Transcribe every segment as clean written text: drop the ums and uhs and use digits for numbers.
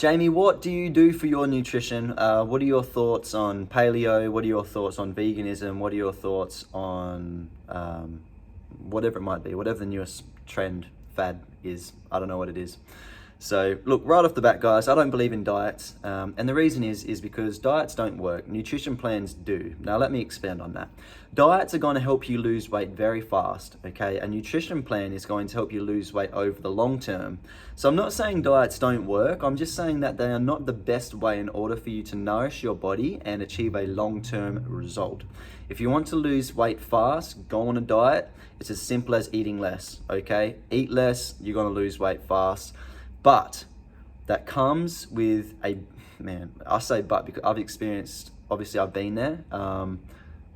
Jamie, what do you do for your nutrition? What are your thoughts on paleo? What are your thoughts on veganism? What are your thoughts on whatever it might be, whatever the newest trend, fad is? I don't know what it is. So look, right off the bat, guys, I don't believe in diets. And the reason is because diets don't work. Nutrition plans do. Now, let me expand on that. Diets are going to help you lose weight very fast, okay? A nutrition plan is going to help you lose weight over the long term. So I'm not saying diets don't work. I'm just saying that they are not the best way in order for you to nourish your body and achieve a long-term result. If you want to lose weight fast, go on a diet. It's as simple as eating less, okay? Eat less, you're going to lose weight fast. But that comes with I say but because I've experienced, obviously I've been there.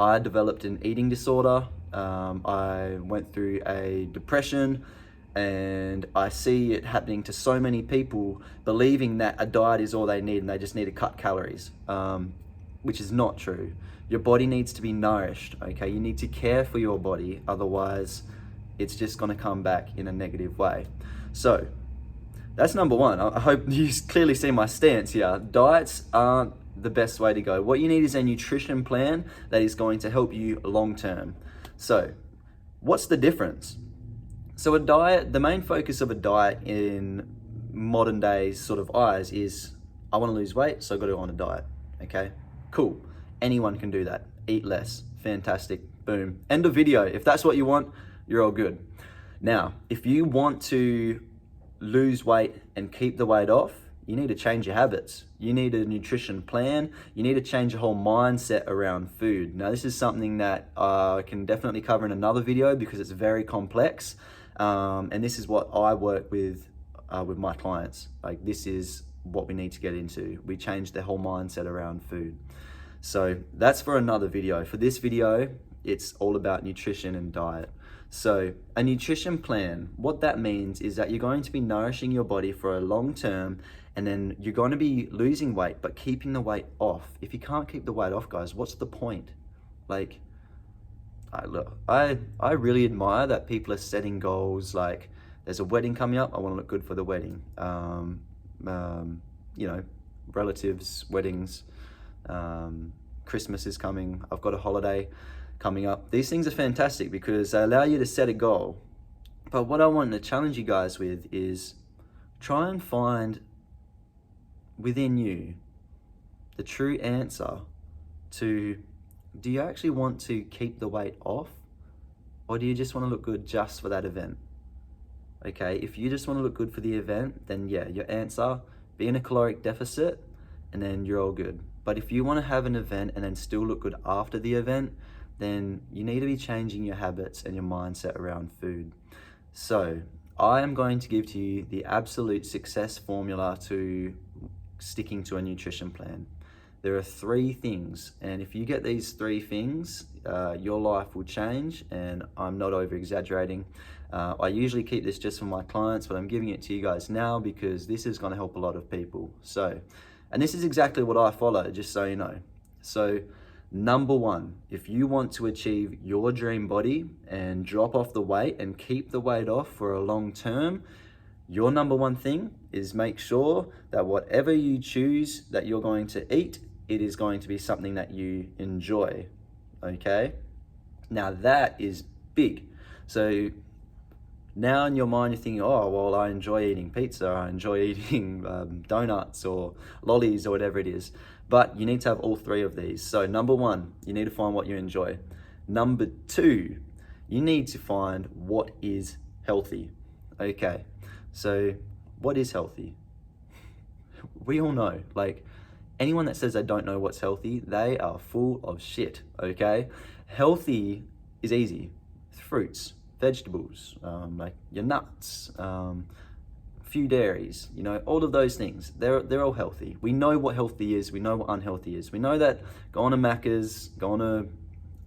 I developed an eating disorder. I went through a depression, and I see it happening to so many people believing that a diet is all they need and they just need to cut calories, which is not true. Your body needs to be nourished, okay? You need to care for your body, otherwise it's just gonna come back in a negative way. So, that's number one. I hope you clearly see my stance here. Diets aren't the best way to go. What you need is a nutrition plan that is going to help you long term. So, what's the difference? So a diet, the main focus of a diet in modern days sort of eyes is, I want to lose weight, so I've got to go on a diet. Okay, cool. Anyone can do that. Eat less. Fantastic. Boom. End of video. If that's what you want, you're all good. Now, if you want to lose weight and keep the weight off, you need to change your habits. You need a nutrition plan. You need to change your whole mindset around food. Now, this is something that I can definitely cover in another video because it's very complex. And this is what I work with my clients. Like, this is what we need to get into. We change their whole mindset around food. So that's for another video. For this video, it's all about nutrition and diet. So a nutrition plan, what that means is that you're going to be nourishing your body for a long term, and then you're going to be losing weight, but keeping the weight off. If you can't keep the weight off, guys, what's the point? Like, I really admire that people are setting goals like, there's a wedding coming up, I want to look good for the wedding. You know, relatives, weddings, Christmas is coming, I've got a holiday coming up. These things are fantastic because they allow you to set a goal. But what I want to challenge you guys with is try and find within you the true answer to, do you actually want to keep the weight off, or do you just want to look good just for that event? Okay, if you just want to look good for the event, then yeah, your answer, be in a caloric deficit and then you're all good. But if you want to have an event and then still look good after the event, then you need to be changing your habits and your mindset around food. So I am going to give to you the absolute success formula to sticking to a nutrition plan. There are 3 things, and if you get these 3 things, your life will change, and I'm not over exaggerating. I usually keep this just for my clients, but I'm giving it to you guys now because this is going to help a lot of people. So, and this is exactly what I follow, just so you know. So, number 1, if you want to achieve your dream body and drop off the weight and keep the weight off for a long term, your number 1 thing is make sure that whatever you choose that you're going to eat, it is going to be something that you enjoy, okay? Now that is big. So now in your mind you're thinking, oh, well, I enjoy eating pizza, I enjoy eating donuts or lollies or whatever it is. But you need to have all 3 of these. So number 1, you need to find what you enjoy. Number 2, you need to find what is healthy. Okay, so what is healthy? We all know, like, anyone that says they don't know what's healthy, they are full of shit, okay? Healthy is easy. Fruits, vegetables, like your nuts, few dairies, you know, all of those things, they're all healthy. We know what healthy is, we know what unhealthy is. We know that going to Macca's, going to,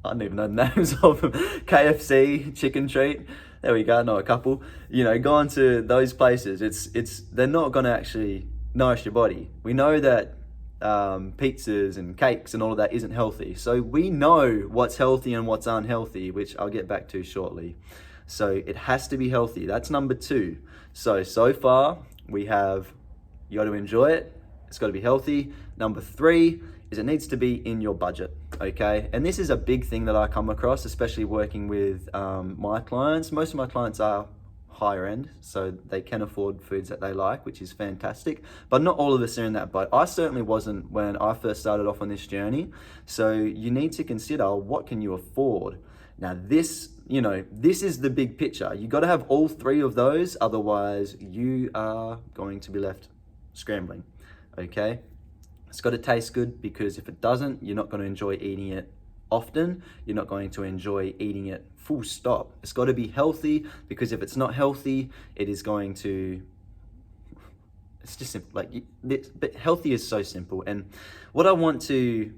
I don't even know the names of them, KFC, Chicken Treat, there we go, I know a couple, you know, going to those places, they're not gonna actually nourish your body. We know that pizzas and cakes and all of that isn't healthy. So we know what's healthy and what's unhealthy, which I'll get back to shortly. So it has to be healthy. That's number 2. So far we have you got to enjoy it. It's got to be healthy. Number 3 is it needs to be in your budget, okay? And this is a big thing that I come across, especially working with my clients. Most of my clients are higher end, so they can afford foods that they like, which is fantastic, but not all of us are in that boat. I certainly wasn't when I first started off on this journey. So you need to consider, what can you afford? Now this is the big picture. You got to have all 3 of those, otherwise you are going to be left scrambling, okay? It's got to taste good, because if it doesn't, you're not going to enjoy eating it often. You're not going to enjoy eating it full stop. It's got to be healthy, because if it's not healthy, it is going to, it's just simple. But healthy is so simple. And what I want to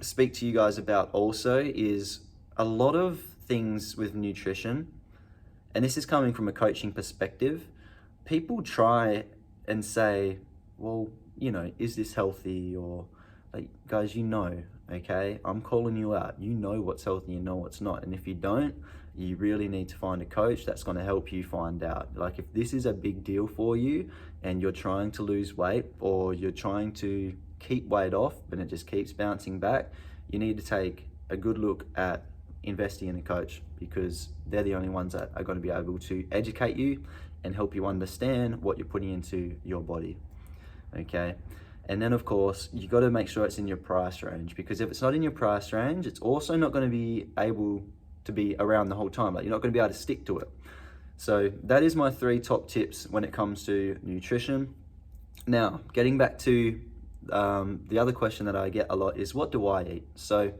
speak to you guys about also is a lot of things with nutrition, and this is coming from a coaching perspective. People try and say, well, is this healthy? Or guys, okay, I'm calling you out. You know what's healthy, you know what's not. And if you don't, you really need to find a coach that's going to help you find out. If this is a big deal for you and you're trying to lose weight, or you're trying to keep weight off but it just keeps bouncing back, you need to take a good look at investing in a coach, because they're the only ones that are going to be able to educate you and help you understand what you're putting into your body, okay? And then of course, you got to make sure it's in your price range, because if it's not in your price range, it's also not going to be able to be around the whole time. You're not going to be able to stick to it. So that is my 3 top tips when it comes to nutrition. Now, getting back to the other question that I get a lot is, what do I eat? So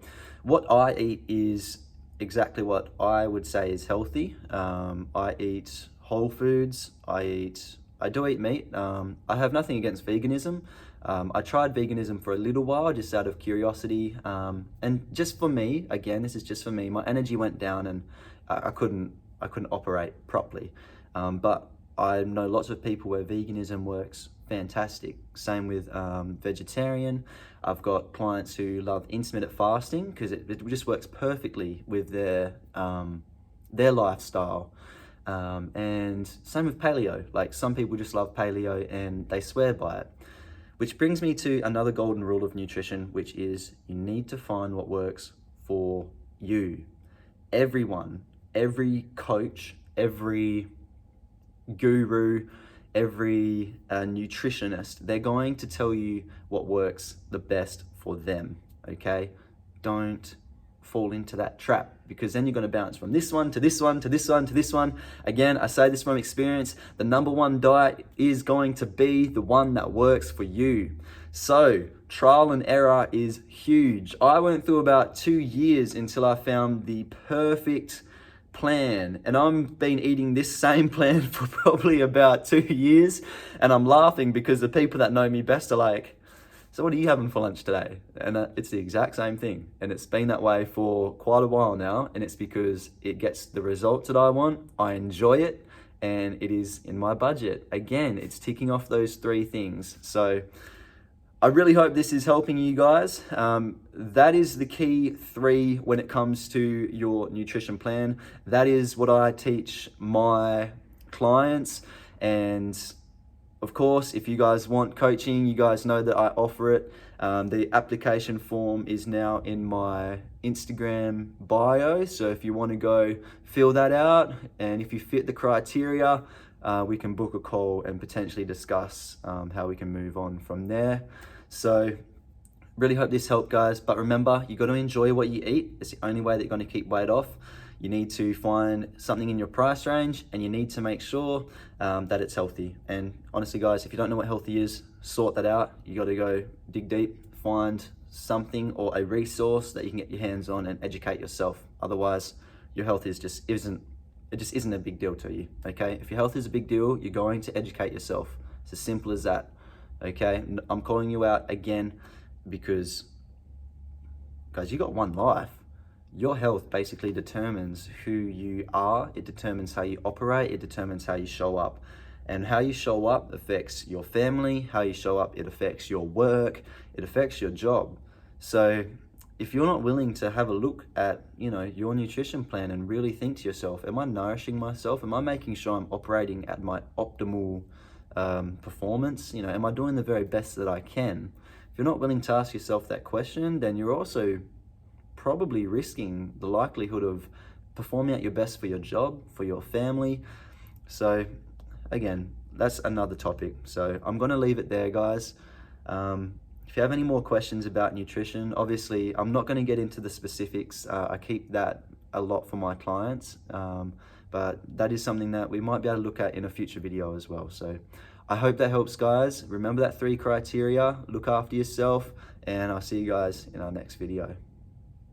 what I eat is exactly what I would say is healthy. I eat whole foods. I do eat meat. I have nothing against veganism. I tried veganism for a little while, just out of curiosity. And just for me, again, this is just for me, my energy went down and I couldn't operate properly. But I know lots of people where veganism works fantastic. Same with vegetarian. I've got clients who love intermittent fasting, because it just works perfectly with their lifestyle. And same with paleo. Some people just love paleo and they swear by it. Which brings me to another golden rule of nutrition, which is you need to find what works for you. Everyone, every coach, every guru, every nutritionist, they're going to tell you what works the best for them, okay? Don't fall into that trap, because then you're going to bounce from this one to this one to this one to this one. Again, I say this from experience, the number 1 diet is going to be the one that works for you. So trial and error is huge. I went through about 2 years until I found the perfect plan, and I've been eating this same plan for probably about 2 years, and I'm laughing because the people that know me best are like, so what are you having for lunch today? And it's the exact same thing. And it's been that way for quite a while now. And it's because it gets the results that I want. I enjoy it. And it is in my budget. Again, it's ticking off those 3 things. So I really hope this is helping you guys. That is the key 3 when it comes to your nutrition plan. That is what I teach my clients. And of course, if you guys want coaching, you guys know that I offer it. The application form is now in my Instagram bio. So if you want to go fill that out, and if you fit the criteria, we can book a call and potentially discuss how we can move on from there. So really hope this helped, guys. But remember, you got to enjoy what you eat. It's the only way that you're going to keep weight off. You need to find something in your price range, and you need to make sure that it's healthy. And honestly, guys, if you don't know what healthy is, sort that out. You got to go dig deep, find something or a resource that you can get your hands on and educate yourself. Otherwise, your health just isn't a big deal to you, okay? If your health is a big deal, you're going to educate yourself. It's as simple as that, okay? I'm calling you out again because, guys, you got one life. Your health basically determines who you are. It determines how you operate. It determines how you show up. And how you show up affects your family. How you show up, it affects your work. It affects your job. So if you're not willing to have a look at, your nutrition plan and really think to yourself, am I nourishing myself? Am I making sure I'm operating at my optimal performance? You know, am I doing the very best that I can? If you're not willing to ask yourself that question, then you're also probably risking the likelihood of performing at your best for your job, for your family. So again, that's another topic. So I'm going to leave it there, guys. If you have any more questions about nutrition, obviously I'm not going to get into the specifics. I keep that a lot for my clients, but that is something that we might be able to look at in a future video as well. So I hope that helps, guys. Remember that 3 criteria, look after yourself, and I'll see you guys in our next video.